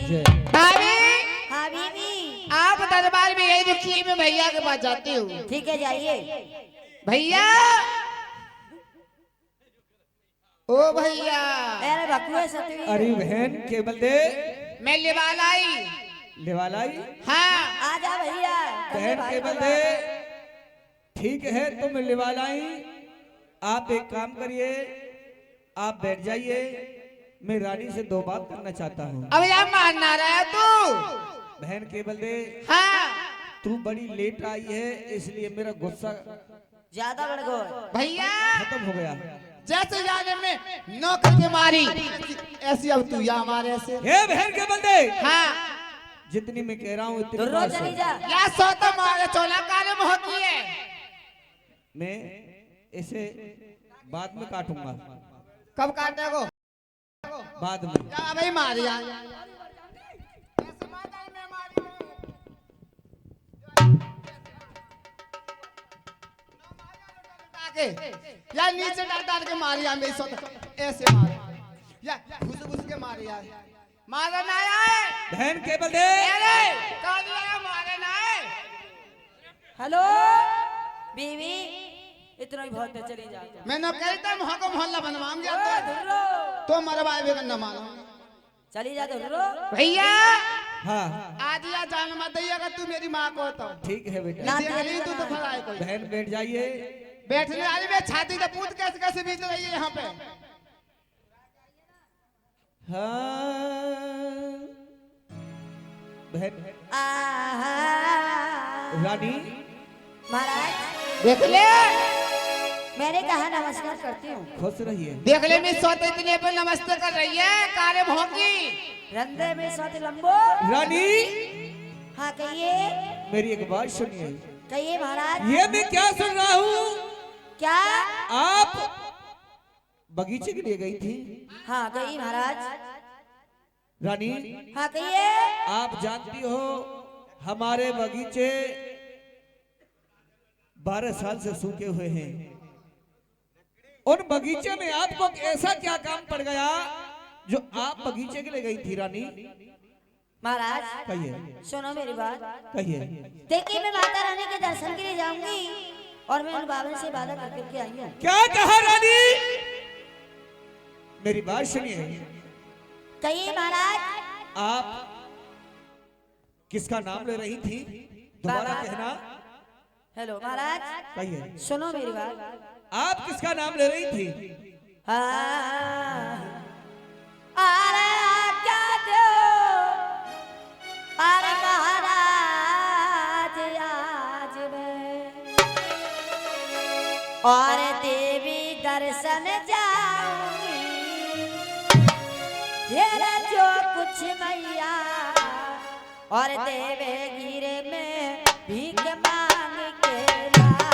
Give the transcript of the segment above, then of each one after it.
भाभी हाँ बीवी। आप दरबार में यही रुकिए, मैं भैया के पास जाती हूँ। ठीक है जाइए। भैया ओ भैया। अरे बकुए सतवी। अरे बहन केवल दे मैं लिवालाई। लेवालाई। हाँ आ जा भैया। बहन केवल दे ठीक है तुम लेवालाई। आप एक काम करिए, आप बैठ जाइए, मैं रानी से दो बात करना चाहता हूँ। अब यार मारना रहा है तू। बहन केवल दे हाँ तू बड़ी लेट आई है इसलिए मेरा गुस्सा ज्यादा बढ़ गो। भैया खत्म हो गया। जैसे जाने में नौकर के मारी ऐसी अब तू या हमारे ऐसे। हे बहन केवल दे हाँ जितनी मैं कह रहा हूँ इतनी रोज बात चली सुन। जा। या सो तो मारे चोला कार्य में होती है। मैं इसे बाद में काटूंगा। कब काटने को? बाद में। क्या भाई मारिया या नीचे डाल डाल के मारिया मेरी सो ऐसे मार या घुस घुस के मारिया मारा ना आए। बहन केवल दे अरे कौन आया मारे ना आए। हेलो बीवी इतना ही बहुत है, चली जा। मैंने कहता वहां को मोहल्ला बनवाऊं गया ओ, धुर्रो। तो मरवाए भी न मानो। चली जा धुर्रो। भैया हाँ आज या जान मत दैया तू मेरी माँ को तो ठीक है बेटा। ना तेरी तू तो फराए कोई बहन बैठ जाइए। बैठने वाली में छाती से पूछ कैसे कैसे बीत रही है यहाँ पे। हाँ बहन आहा। रानी महाराज देख ले मैंने कहा नमस्कार करती हूँ। खुश रहिए। देख ले मैं सोते इतने पे नमस्ते कर रही है कार्य भोगी। रंधे में सोते लंबो। रानी हाँ कहिए। मेरी एक बात सुनिए। कहिए महाराज। ये मैं क्या सुन रहा हूँ? क्या? आप बगीचे के लिए गई थी। हाँ गई महाराज। रानी हाँ कहिए। आप जानती हो हमारे बगीचे 12 साल से सूखे हुए हैं। उन बगीचे में आपको ऐसा क्या काम पड़ गया जो आप बगीचे के लिए गई थी रानी? महाराज कहिए सुनो मेरी बात। कहिए। देखिए मैं माता रानी के दर्शन के लिए जाऊंगी और मैं उन बाबा से वादा करके आई हूँ। क्या कहा रानी? मेरी बात सुनिए। कहिए महाराज। आप किसका नाम ले रही थी? दोबारा बाबा। कहना। हेलो महाराज कहिए। सुनो मेरी बात। आप किसका नाम ले रही थी? हाँ। अरे क्या दो अरे महाराज आज मैं और देवी दर्शन जाऊंगी। तेरा जो कुछ मैया और देवे गिरे में भीख मांग के लाऊंगी।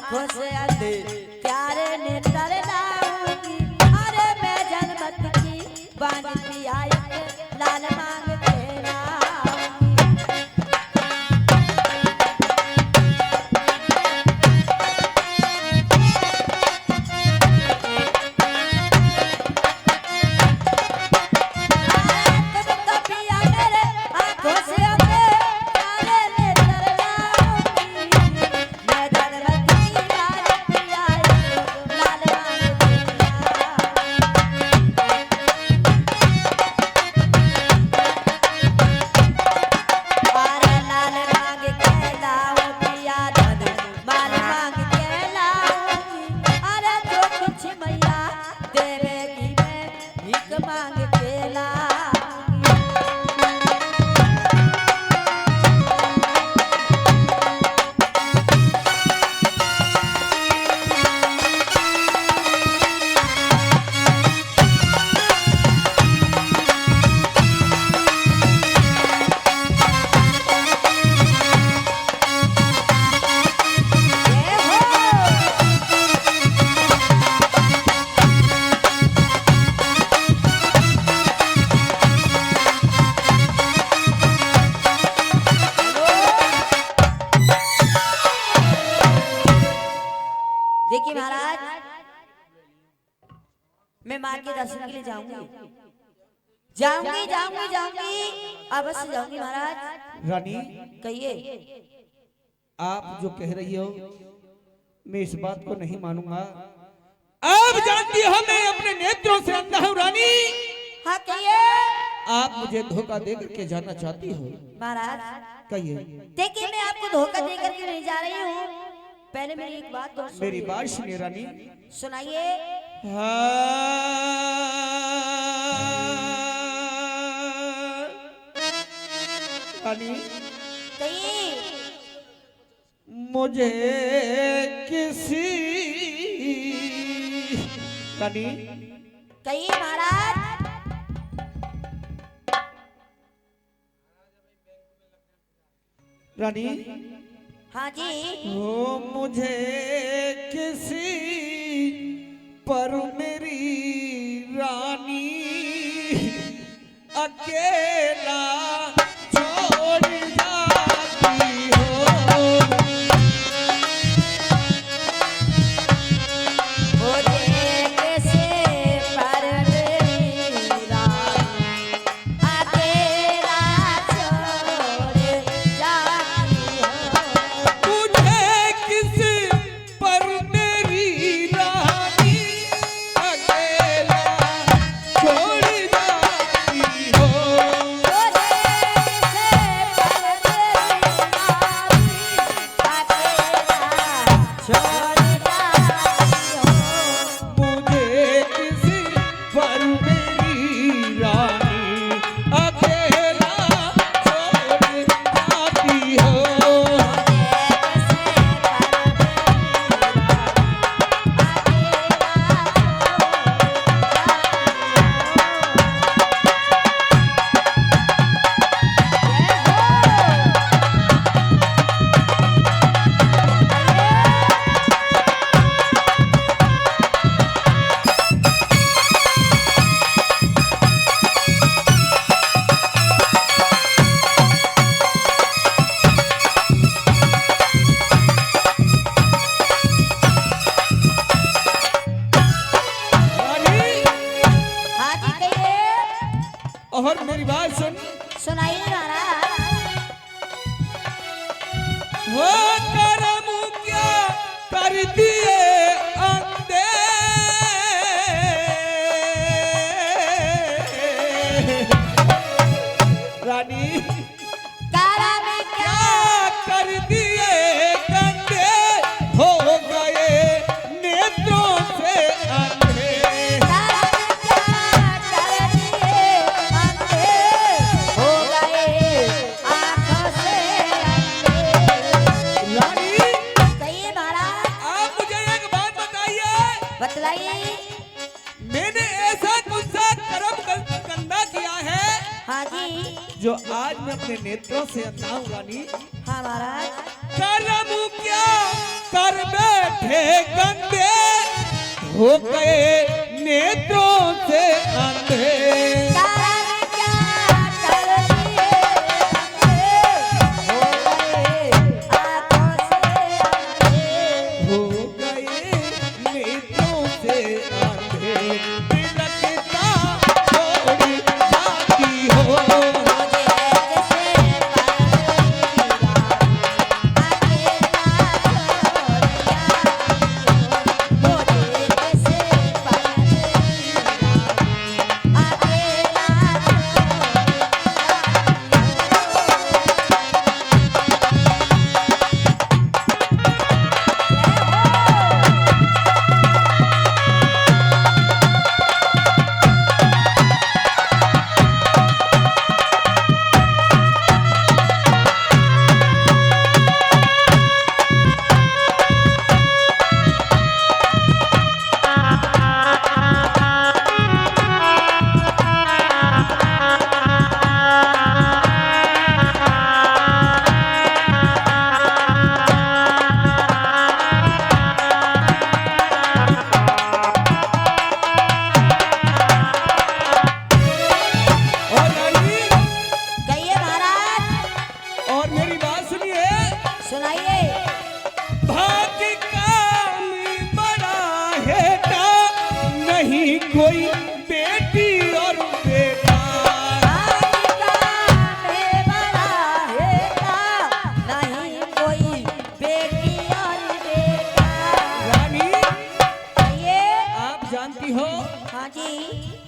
आंखों से अंधे प्यारे नेत्र लाऊंगी अरे मैं जनमत की बांझ पिया लाल मांग के लाऊंगी देखिए महाराज मैं मां के दर्शन के लिए जाऊंगी जाऊंगी जाऊंगी जाऊंगी अवश्य जाऊंगी महाराज। रानी कहिए आप जो कह रही हो मैं इस बात को नहीं मानूंगा। आप जानती हो मैं अपने नेत्रों से अंधा हूँ रानी। हाँ कहिए आप मुझे धोखा दे करके जाना चाहती हो। महाराज कहिए। देखिए मैं आपको धोखा दे करके नहीं जा रही हूँ पहले मेरी एक बात तो मेरी बात सुनिए रानी। सुनाइए। रानी कहिए मुझे किसी रानी कहिए महाराज। रानी हाँ जी हो मुझे किसी पर मेरी रानी अकेला छोड़ जाती हो। मुझे किसी पर मेरी रानी अकेला छोड़ जाती हो। मुझे किसी पर मेरी रानी अकेला छोड़ जाती हो। मुझे किसी पर मेरी रानी अकेला छोड़ जाती हो। हाँ जी कहिए। और मेरी बात सुन। सुनाइए महाराज। वो करम क्या कर दिए अंधे रानी करम क्या क्या कर दिए गंदे हो गए नेत्रों से अंधे। करम क्या कर दिए अंधे हो गए आंखों से अंधे। रानी कहिए महाराज। आप मुझे एक बात बताइए। बतलाइए। मैंने ऐसा कौन सा कर्म गंदा किया है हाँ जी जो आज मैं अपने नेत्रों से अंधा हूँ रानी। हाँ महाराज। कर्म क्या कर बैठे गंदे हो गए नेत्रों से अंधे। कारण क्या कर दिए अंधे, हो गए आंखों से अंधे। हो गए नेत्रों से अंधे तिलकता छोड़ी जाती हो। मुझे कैसे परवीरा अकेला छोड़ जाती हो। मुझे कैसे परवीरा कोई बेटी और बेटा में बड़ा है नहीं कोई बेटी और बेटा। रानी ये आप जानती हो हाँ जी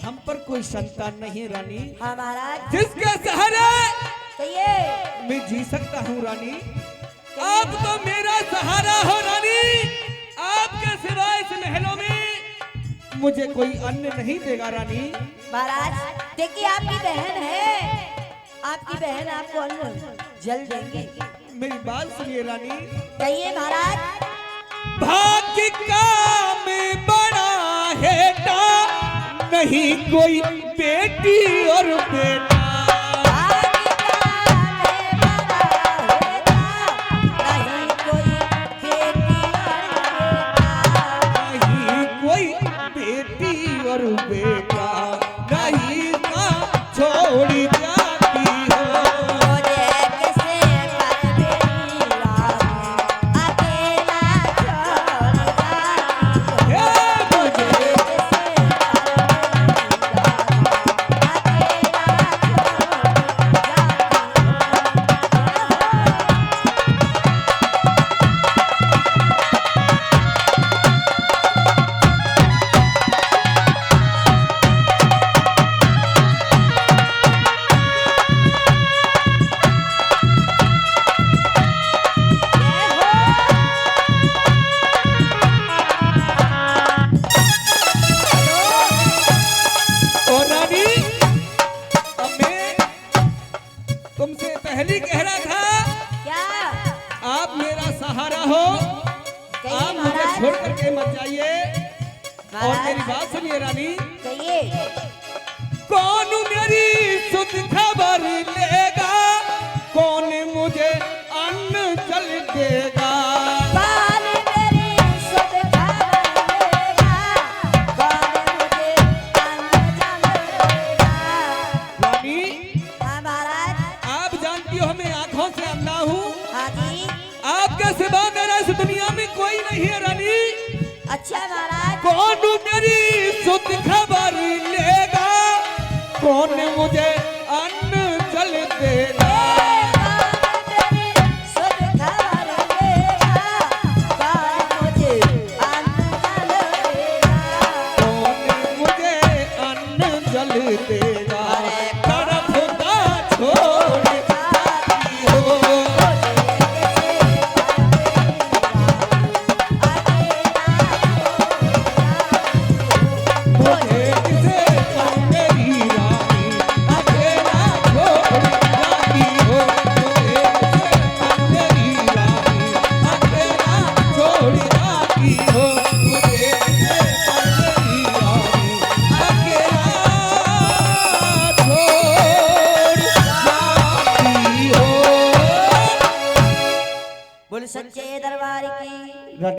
हम पर कोई संतान नहीं है रानी, हमारा जिसके सहारे कहिए मैं जी सकता हूँ रानी। आप तो मेरा सहारा हो रानी, आपके सिवाय इस महलों में मुझे कोई अन्य नहीं देगा रानी। महाराज देखिए आपकी बहन है, आपकी बहन आपको अन्न जल देंगे। मेरी बात सुनिए रानी। कहिए महाराज। भाग्य का में बड़ा हेटा नहीं कोई बेटी और बेटा। और बेटा नहीं का छोड़ी जाती हो। मुझे कैसे परवीरा अकेला छोड़ जाती हो। मुझे कैसे तुमसे पहले कह रहा था क्या आप मेरा सहारा हो, आप मुझे महाराज? छोड़ करके मत जाइए। और महाराज? मेरी बात सुनिए रानी। कहिए कौन मेरी सुध खबर लेगा, कौन मुझे अन्न जल देगा। कौन मेरी सुध खबर लेगा, कौन मुझे अन्न जल देगा। रानी हाँ महाराज। आप जानती हो मैं आंखों से अंधा हूँ, हाँ जी आपके सिवा मेरा इस दुनिया में कोई नहीं है रानी। अच्छा महाराज। कौन मेरी सुध खबर लेगा, कौन मुझे अन्न जल देगा। कौन मुझे अन्न जल देगा। तरफता छोड़ जाती हो। मुझे किसे मेरी रानी बोल सच्चे दरबार की।